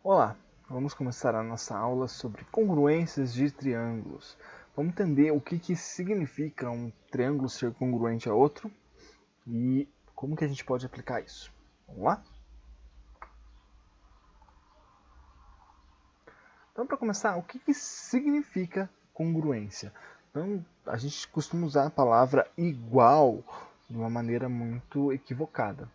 Olá, vamos começar a nossa aula sobre congruências de triângulos. Vamos entender o que significa um triângulo ser congruente a outro e como que a gente pode aplicar isso. Vamos lá? Então, para começar, o que significa congruência? Então, a gente costuma usar a palavra igual de uma maneira muito equivocada.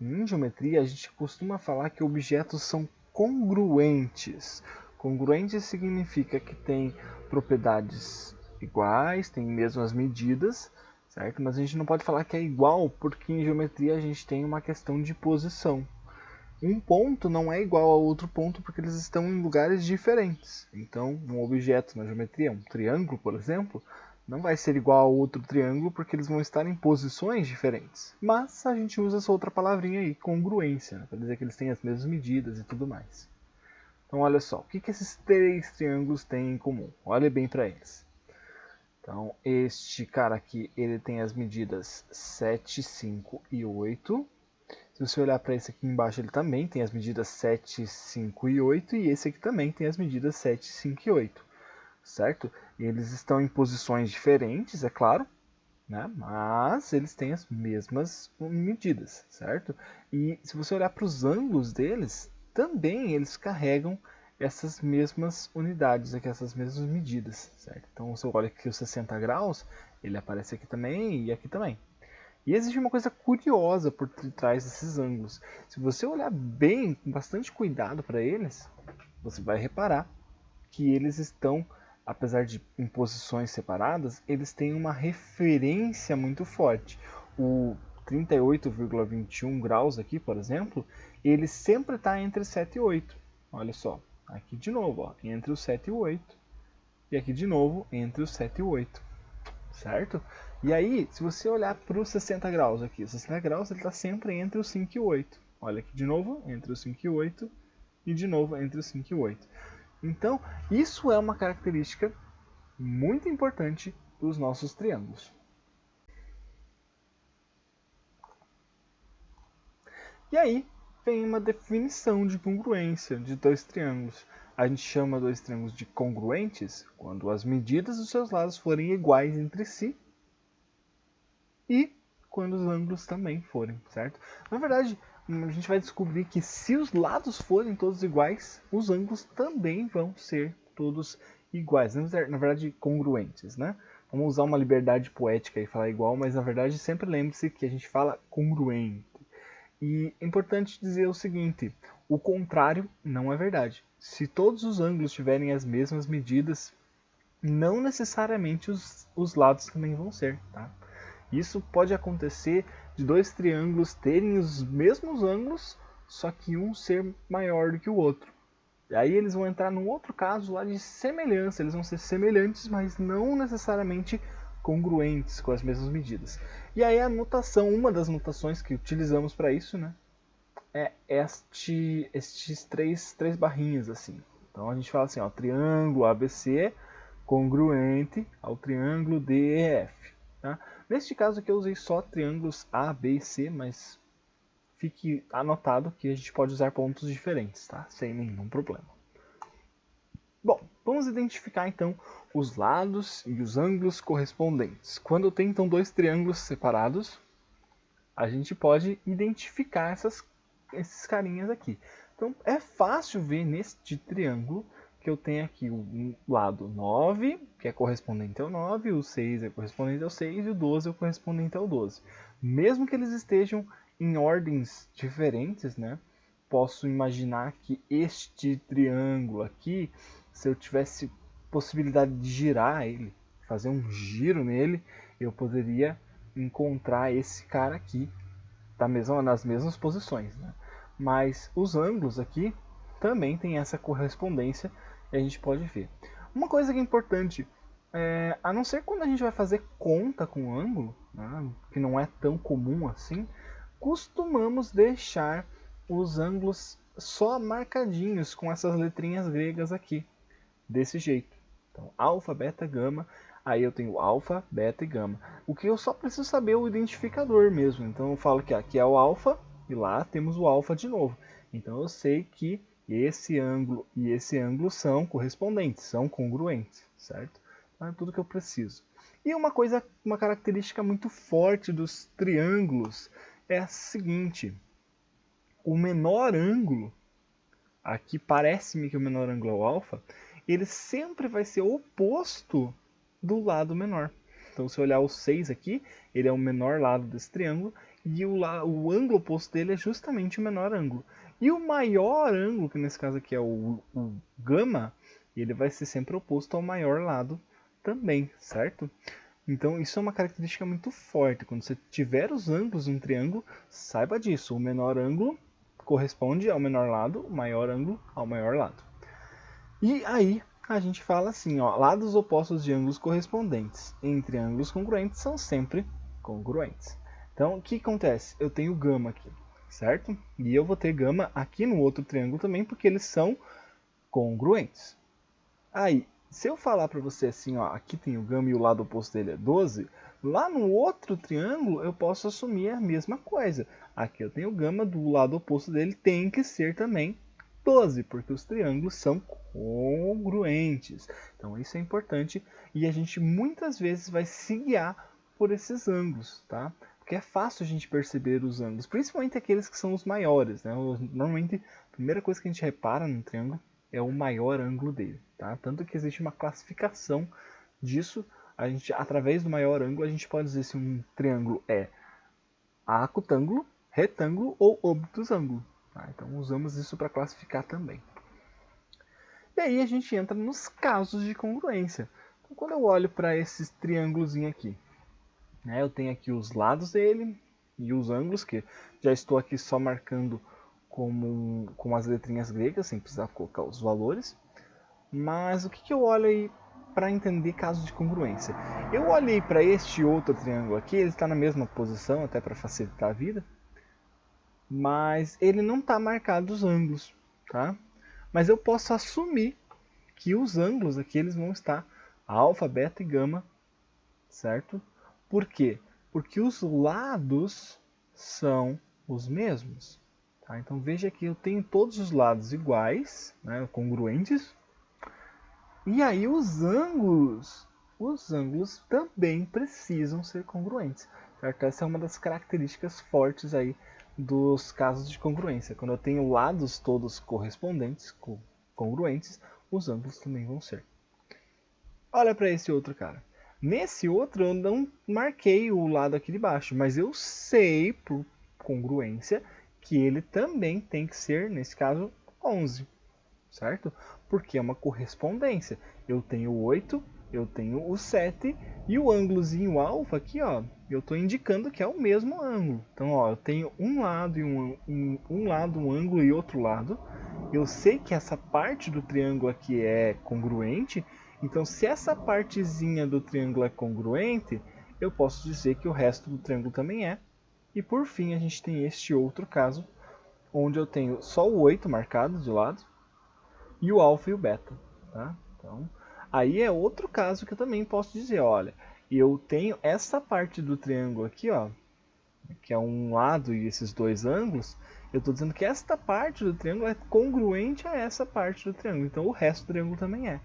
Em geometria, a gente costuma falar que objetos são congruentes. Congruente significa que tem propriedades iguais, tem mesmas medidas, certo? Mas a gente não pode falar que é igual porque em geometria a gente tem uma questão de posição. Um ponto não é igual a outro ponto porque eles estão em lugares diferentes. Então, um objeto na geometria, um triângulo, por exemplo, não vai ser igual a outro triângulo porque eles vão estar em posições diferentes. Mas a gente usa essa outra palavrinha aí, congruência, né, para dizer que eles têm as mesmas medidas e tudo mais. Então, olha só, o que esses três triângulos têm em comum? Olha bem para eles. Então, este cara aqui, ele tem as medidas 7, 5 e 8. Se você olhar para esse aqui embaixo, ele também tem as medidas 7, 5 e 8, e esse aqui também tem as medidas 7, 5 e 8, certo? E eles estão em posições diferentes, é claro, né? Mas eles têm as mesmas medidas, certo? E se você olhar para os ângulos deles, também eles carregam essas mesmas unidades, aqui, essas mesmas medidas, certo? Então, você olha aqui os 60 graus, ele aparece aqui também e aqui também. E existe uma coisa curiosa por trás desses ângulos. Se você olhar bem, com bastante cuidado para eles, você vai reparar que eles estão, apesar de em posições separadas, eles têm uma referência muito forte. O 38,21 graus aqui, por exemplo, ele sempre está entre 7 e 8. Olha só, aqui de novo, ó, entre o 7 e o 8. E aqui de novo, entre o 7 e o 8. Certo? E aí, se você olhar para os 60 graus aqui, 60 graus ele está sempre entre os 5 e 8. Olha aqui de novo, entre os 5 e 8. E de novo, entre os 5 e 8. Então, isso é uma característica muito importante dos nossos triângulos. E aí, vem uma definição de congruência de dois triângulos. A gente chama dois triângulos de congruentes quando as medidas dos seus lados forem iguais entre si e quando os ângulos também forem, certo? Na verdade, a gente vai descobrir que se os lados forem todos iguais, os ângulos também vão ser todos iguais, na verdade congruentes, né? Vamos usar uma liberdade poética e falar igual, mas na verdade sempre lembre-se que a gente fala congruente. E é importante dizer o seguinte, o contrário não é verdade. Se todos os ângulos tiverem as mesmas medidas, não necessariamente os lados também vão ser, tá? Isso pode acontecer de dois triângulos terem os mesmos ângulos, só que um ser maior do que o outro. E aí eles vão entrar num outro caso lá de semelhança, eles vão ser semelhantes, mas não necessariamente congruentes com as mesmas medidas. E aí a notação, uma das notações que utilizamos para isso, né, é estes três barrinhas assim. Então a gente fala assim, ó, triângulo ABC congruente ao triângulo DEF. Tá? Neste caso aqui eu usei só triângulos A, B e C, mas fique anotado que a gente pode usar pontos diferentes, tá? Sem nenhum problema. Bom, vamos identificar então os lados e os ângulos correspondentes. Quando eu tenho então dois triângulos separados, a gente pode identificar esses carinhas aqui. Então é fácil ver neste triângulo que eu tenho aqui o lado 9, que é correspondente ao 9, o 6 é correspondente ao 6 e o 12 é correspondente ao 12. Mesmo que eles estejam em ordens diferentes, né? Posso imaginar que este triângulo aqui, se eu tivesse possibilidade de girar ele, fazer um giro nele, eu poderia encontrar esse cara aqui nas mesmas posições. Né? Mas os ângulos aqui também tem essa correspondência e a gente pode ver. Uma coisa que é importante, a não ser quando a gente vai fazer conta com ângulo, né, que não é tão comum assim, costumamos deixar os ângulos só marcadinhos com essas letrinhas gregas aqui, desse jeito. Então, alfa, beta, gama, aí eu tenho alfa, beta e gama. O que eu só preciso saber é o identificador mesmo. Então eu falo que aqui é o alfa e lá temos o alfa de novo. Então eu sei que e esse ângulo são correspondentes, são congruentes, certo? Então é tudo que eu preciso. E uma característica muito forte dos triângulos é a seguinte: o menor ângulo, aqui parece-me que o menor ângulo é o alfa, ele sempre vai ser oposto do lado menor. Então, se eu olhar o 6 aqui, ele é o menor lado desse triângulo, e o ângulo oposto dele é justamente o menor ângulo. E o maior ângulo, que nesse caso aqui é o gama, ele vai ser sempre oposto ao maior lado também, certo? Então, isso é uma característica muito forte. Quando você tiver os ângulos de um triângulo, saiba disso. O menor ângulo corresponde ao menor lado, o maior ângulo ao maior lado. E aí, a gente fala assim, ó, lados opostos de ângulos correspondentes entre ângulos congruentes são sempre congruentes. Então, o que acontece? Eu tenho gama aqui, certo? E eu vou ter gama aqui no outro triângulo também, porque eles são congruentes. Aí, se eu falar para você assim, ó, aqui tem o gama e o lado oposto dele é 12, lá no outro triângulo eu posso assumir a mesma coisa. Aqui eu tenho o gama, do lado oposto dele tem que ser também 12, porque os triângulos são congruentes. Então isso é importante e a gente muitas vezes vai se guiar por esses ângulos, tá? Porque é fácil a gente perceber os ângulos, principalmente aqueles que são os maiores, né? Normalmente, a primeira coisa que a gente repara no triângulo é o maior ângulo dele, tá? Tanto que existe uma classificação disso. Através do maior ângulo, a gente pode dizer se um triângulo é acutângulo, retângulo ou obtusângulo. Tá? Então usamos isso para classificar também. E aí a gente entra nos casos de congruência. Então, quando eu olho para esses triângulos aqui, né, eu tenho aqui os lados dele e os ângulos, que já estou aqui só marcando com as letrinhas gregas, sem precisar colocar os valores. Mas o que eu olho aí para entender casos de congruência? Eu olhei para este outro triângulo aqui, ele está na mesma posição, até para facilitar a vida, mas ele não está marcado os ângulos, tá? Mas eu posso assumir que os ângulos aqui eles vão estar alfa, beta e gama, certo? Por quê? Porque os lados são os mesmos. Tá? Então veja que eu tenho todos os lados iguais, né, congruentes, e aí os ângulos também precisam ser congruentes. Certo? Essa é uma das características fortes aí dos casos de congruência. Quando eu tenho lados todos correspondentes, congruentes, os ângulos também vão ser. Olha para esse outro cara. Nesse outro eu não marquei o lado aqui de baixo, mas eu sei por congruência que ele também tem que ser, nesse caso, 11. Certo? Porque é uma correspondência. Eu tenho 8, eu tenho o 7 e o ângulozinho alfa aqui, ó, eu estou indicando que é o mesmo ângulo. Então, ó, eu tenho um lado e um lado, um ângulo e outro lado. Eu sei que essa parte do triângulo aqui é congruente, então se essa partezinha do triângulo é congruente, eu posso dizer que o resto do triângulo também é. E por fim, a gente tem este outro caso, onde eu tenho só o 8 marcado de lado, e o alfa e o beta. Tá? Então, aí é outro caso que eu também posso dizer, olha, eu tenho essa parte do triângulo aqui, ó, que é um lado e esses dois ângulos, eu estou dizendo que esta parte do triângulo é congruente a essa parte do triângulo, então o resto do triângulo também é.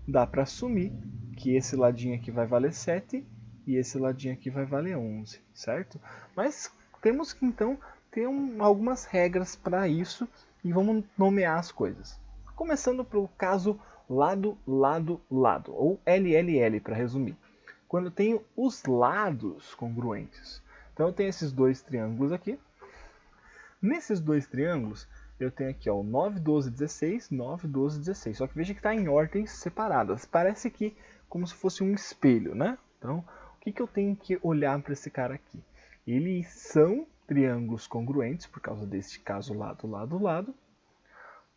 Dá para assumir que esse ladinho aqui vai valer 7 e esse ladinho aqui vai valer 11, certo? Mas temos que então ter algumas regras para isso e vamos nomear as coisas. Começando pelo caso lado, lado, lado, ou LLL para resumir. Quando eu tenho os lados congruentes. Então eu tenho esses dois triângulos aqui. Nesses dois triângulos, eu tenho aqui ó, 9, 12, 16, 9, 12, 16. Só que veja que está em ordens separadas. Parece que como se fosse um espelho, né? Então, o que eu tenho que olhar para esse cara aqui? Eles são triângulos congruentes, por causa deste caso lado, lado, lado.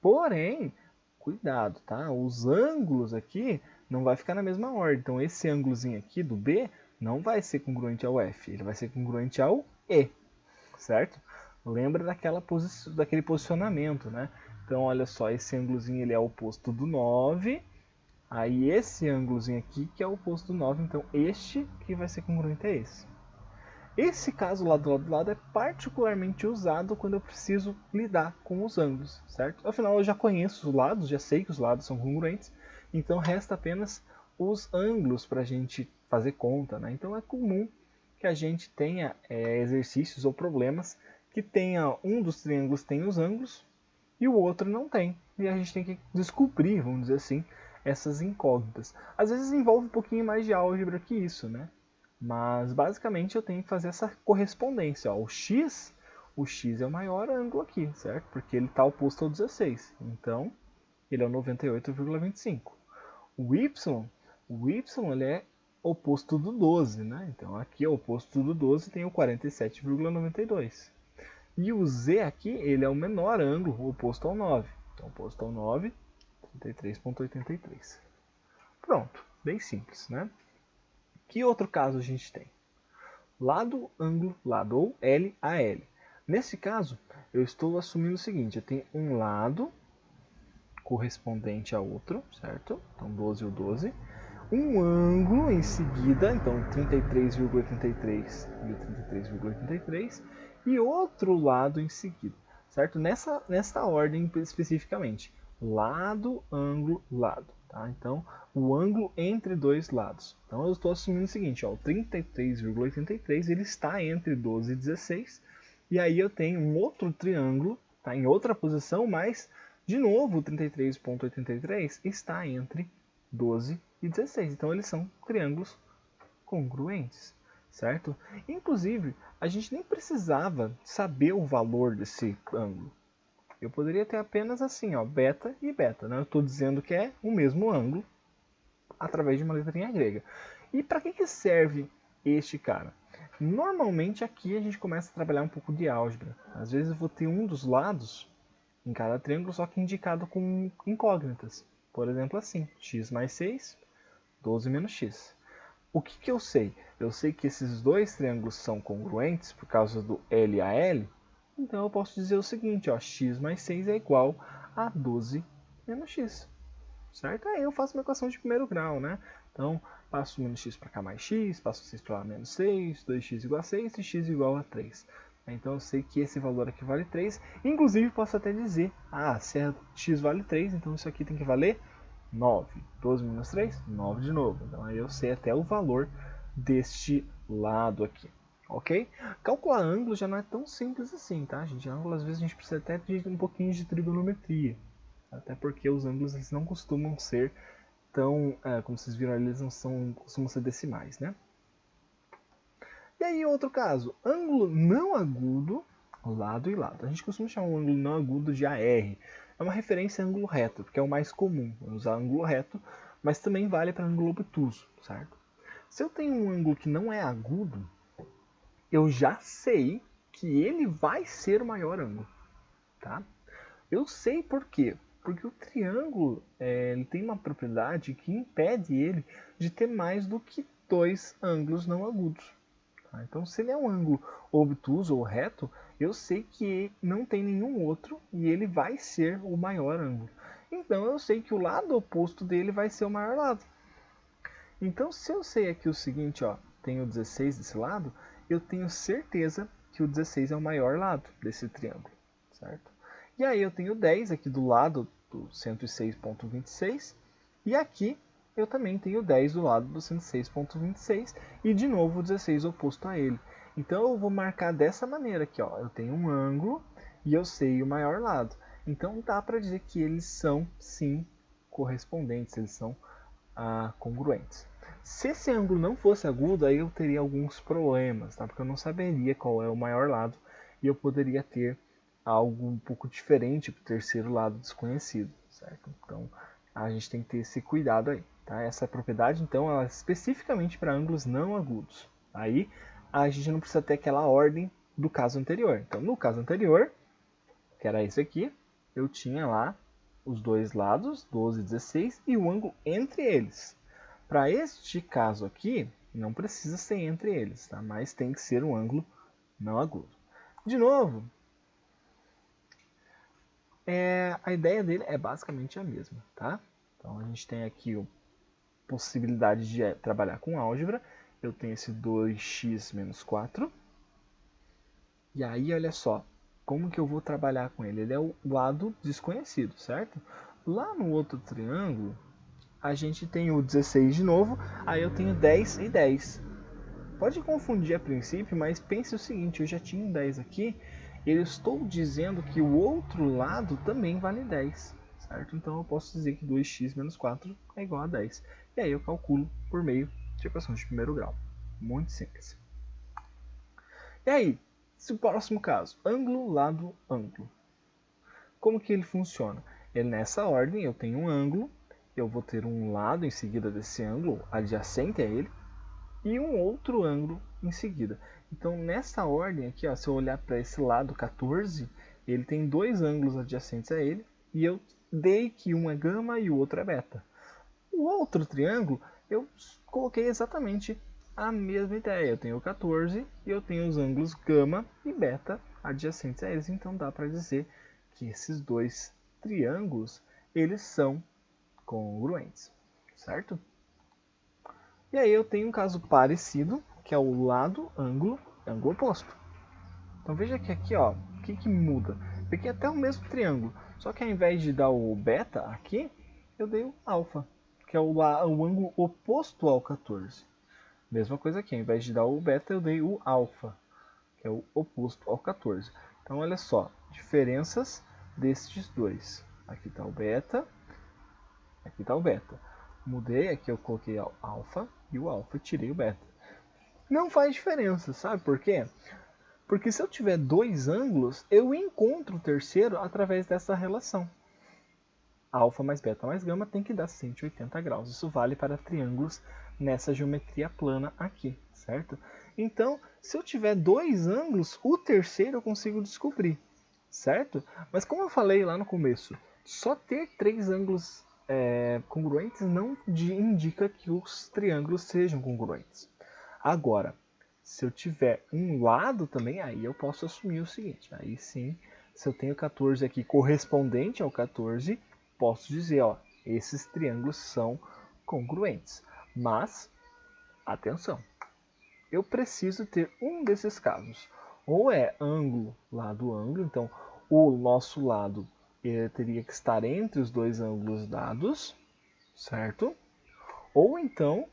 Porém, cuidado, tá? Os ângulos aqui não vai ficar na mesma ordem. Então, esse ângulozinho aqui do B não vai ser congruente ao F. Ele vai ser congruente ao E, certo? Lembra daquele posicionamento, né? Então, olha só, esse ângulozinho ele é o oposto do 9. Aí, esse ângulozinho aqui que é o oposto do 9. Então, este que vai ser congruente a esse. Esse caso lado a lado é particularmente usado quando eu preciso lidar com os ângulos, certo? Afinal, eu já conheço os lados, já sei que os lados são congruentes, então resta apenas os ângulos para a gente fazer conta, né? Então é comum que a gente tenha exercícios ou problemas que tenha um dos triângulos tem os ângulos e o outro não tem. E a gente tem que descobrir, vamos dizer assim, essas incógnitas. Às vezes envolve um pouquinho mais de álgebra que isso, né? Mas basicamente eu tenho que fazer essa correspondência. Ó. O x é o maior ângulo aqui, certo? Porque ele está oposto ao 16. Então, ele é o 98,25. O y ele é oposto do 12, né? Então aqui é o oposto do 12, tem o 47,92. E o z aqui, ele é o menor ângulo, oposto ao 9. Então, oposto ao 9, 33,83. Pronto, bem simples, né? Que outro caso a gente tem? Lado, ângulo, lado, ou L a L. Nesse caso, eu estou assumindo o seguinte, eu tenho um lado correspondente a outro, certo? Então, 12 ou 12. Um ângulo em seguida, então 33,83 e o 33,83. E outro lado em seguida, certo? Nessa ordem especificamente. Lado, ângulo, lado. Tá? Então, o ângulo entre dois lados. Então, eu estou assumindo o seguinte, ó, o 33,83 ele está entre 12 e 16. E aí eu tenho um outro triângulo, tá, em outra posição, mas, de novo, o 33,83 está entre 12 e 16. Então, eles são triângulos congruentes, certo? Inclusive, a gente nem precisava saber o valor desse ângulo. Eu poderia ter apenas assim, ó, beta e beta, né? Eu estou dizendo que é o mesmo ângulo através de uma letrinha grega. E para que serve este cara? Normalmente aqui a gente começa a trabalhar um pouco de álgebra. Às vezes eu vou ter um dos lados em cada triângulo, só que indicado com incógnitas. Por exemplo assim, x mais 6, 12 menos x. O que eu sei? Eu sei que esses dois triângulos são congruentes por causa do L a L. Então eu posso dizer o seguinte, ó, x mais 6 é igual a 12 menos x. Certo? Aí eu faço uma equação de primeiro grau, né? Então, passo menos x para cá mais x, passo 6 para lá menos 6, 2x igual a 6 e x igual a 3. Então eu sei que esse valor aqui vale 3. Inclusive posso até dizer, se x vale 3, então isso aqui tem que valer 9. 12 menos 3, 9 de novo. Então aí eu sei até o valor deste lado aqui. Ok? Calcular ângulo já não é tão simples assim, tá, gente? Ângulo, às vezes, a gente precisa até de um pouquinho de trigonometria. Até porque os ângulos eles não costumam ser tão, como vocês viram, eles não são, costumam ser decimais, né? E aí, outro caso, ângulo não agudo, lado e lado. A gente costuma chamar o ângulo não agudo de AR. É uma referência a ângulo reto, porque é o mais comum. Vamos usar ângulo reto, mas também vale para ângulo obtuso, certo? Se eu tenho um ângulo que não é agudo, eu já sei que ele vai ser o maior ângulo, tá? Eu sei por quê? Porque o triângulo ele tem uma propriedade que impede ele de ter mais do que dois ângulos não agudos. Tá? Então, se ele é um ângulo obtuso ou reto, eu sei que não tem nenhum outro e ele vai ser o maior ângulo. Então, eu sei que o lado oposto dele vai ser o maior lado. Então, se eu sei aqui o seguinte, ó, tenho 16 desse lado, eu tenho certeza que o 16 é o maior lado desse triângulo, certo? E aí eu tenho 10 aqui do lado do 106,26 e aqui eu também tenho 10 do lado do 106,26 e de novo o 16 oposto a ele. Então eu vou marcar dessa maneira aqui, ó, eu tenho um ângulo e eu sei o maior lado. Então dá para dizer que eles são sim correspondentes, eles são congruentes. Se esse ângulo não fosse agudo, aí eu teria alguns problemas, tá? Porque eu não saberia qual é o maior lado e eu poderia ter algo um pouco diferente para o terceiro lado desconhecido, certo? Então a gente tem que ter esse cuidado aí, tá? Essa propriedade, então, ela é especificamente para ângulos não agudos. Aí a gente não precisa ter aquela ordem do caso anterior. Então, no caso anterior, que era esse aqui, eu tinha lá os dois lados, 12 e 16, e o ângulo entre eles. Para este caso aqui, não precisa ser entre eles, tá? Mas tem que ser um ângulo não agudo. De novo, a ideia dele é basicamente a mesma, tá? Então a gente tem aqui a possibilidade de trabalhar com álgebra. Eu tenho esse 2x menos 4, E aí, olha só, como que eu vou trabalhar com ele? Ele é o lado desconhecido, certo? Lá no outro triângulo, a gente tem o 16 de novo, aí eu tenho 10 e 10. Pode confundir a princípio, mas pense o seguinte, eu já tinha um 10 aqui, e eu estou dizendo que o outro lado também vale 10, certo? Então eu posso dizer que 2x menos 4 é igual a 10. E aí eu calculo por meio de equação de primeiro grau. Muito simples. E aí, se o próximo caso, ângulo, lado, ângulo. Como que ele funciona? Nessa ordem eu tenho um ângulo, eu vou ter um lado em seguida desse ângulo, adjacente a ele, e um outro ângulo em seguida. Então, nessa ordem aqui, ó, se eu olhar para esse lado 14, ele tem dois ângulos adjacentes a ele, e eu dei que um é gama e o outro é beta. O outro triângulo, eu coloquei exatamente a mesma ideia. Eu tenho o 14 e eu tenho os ângulos gama e beta adjacentes a eles, então dá para dizer que esses dois triângulos, eles são congruentes, certo? E aí eu tenho um caso parecido, que é o lado, ângulo, ângulo oposto. Então veja que aqui, ó, o que muda? Aqui é até o mesmo triângulo, só que ao invés de dar o beta aqui, eu dei o alfa, que é o ângulo oposto ao 14. Mesma coisa aqui, ao invés de dar o beta, eu dei o alfa, que é o oposto ao 14. Então olha só, diferenças destes dois. Aqui está o beta, aqui está o beta. Mudei, aqui eu coloquei o alfa e o alfa tirei o beta. Não faz diferença, sabe por quê? Porque se eu tiver dois ângulos, eu encontro o terceiro através dessa relação. Alfa mais beta mais gama tem que dar 180 graus. Isso vale para triângulos nessa geometria plana aqui, certo? Então, se eu tiver dois ângulos, o terceiro eu consigo descobrir, certo? Mas como eu falei lá no começo, só ter três ângulos congruentes não indica que os triângulos sejam congruentes. Agora, se eu tiver um lado também, aí eu posso assumir o seguinte, aí sim, se eu tenho 14 aqui correspondente ao 14, posso dizer, ó, esses triângulos são congruentes. Mas, atenção, eu preciso ter um desses casos. Ou é ângulo, lado, ângulo, então o nosso lado teria que estar entre os dois ângulos dados, certo? Ou então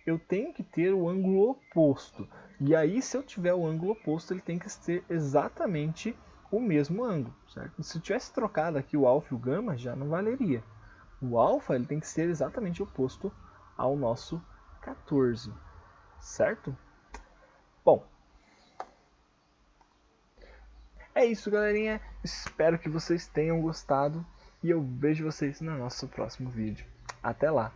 eu tenho que ter o ângulo oposto. E aí, se eu tiver o ângulo oposto, ele tem que ter exatamente o mesmo ângulo, certo? Se eu tivesse trocado aqui o alfa e o gama, já não valeria. O alfa ele tem que ser exatamente oposto ao nosso 14, certo? Bom, é isso, galerinha. Espero que vocês tenham gostado e eu vejo vocês no nosso próximo vídeo. Até lá!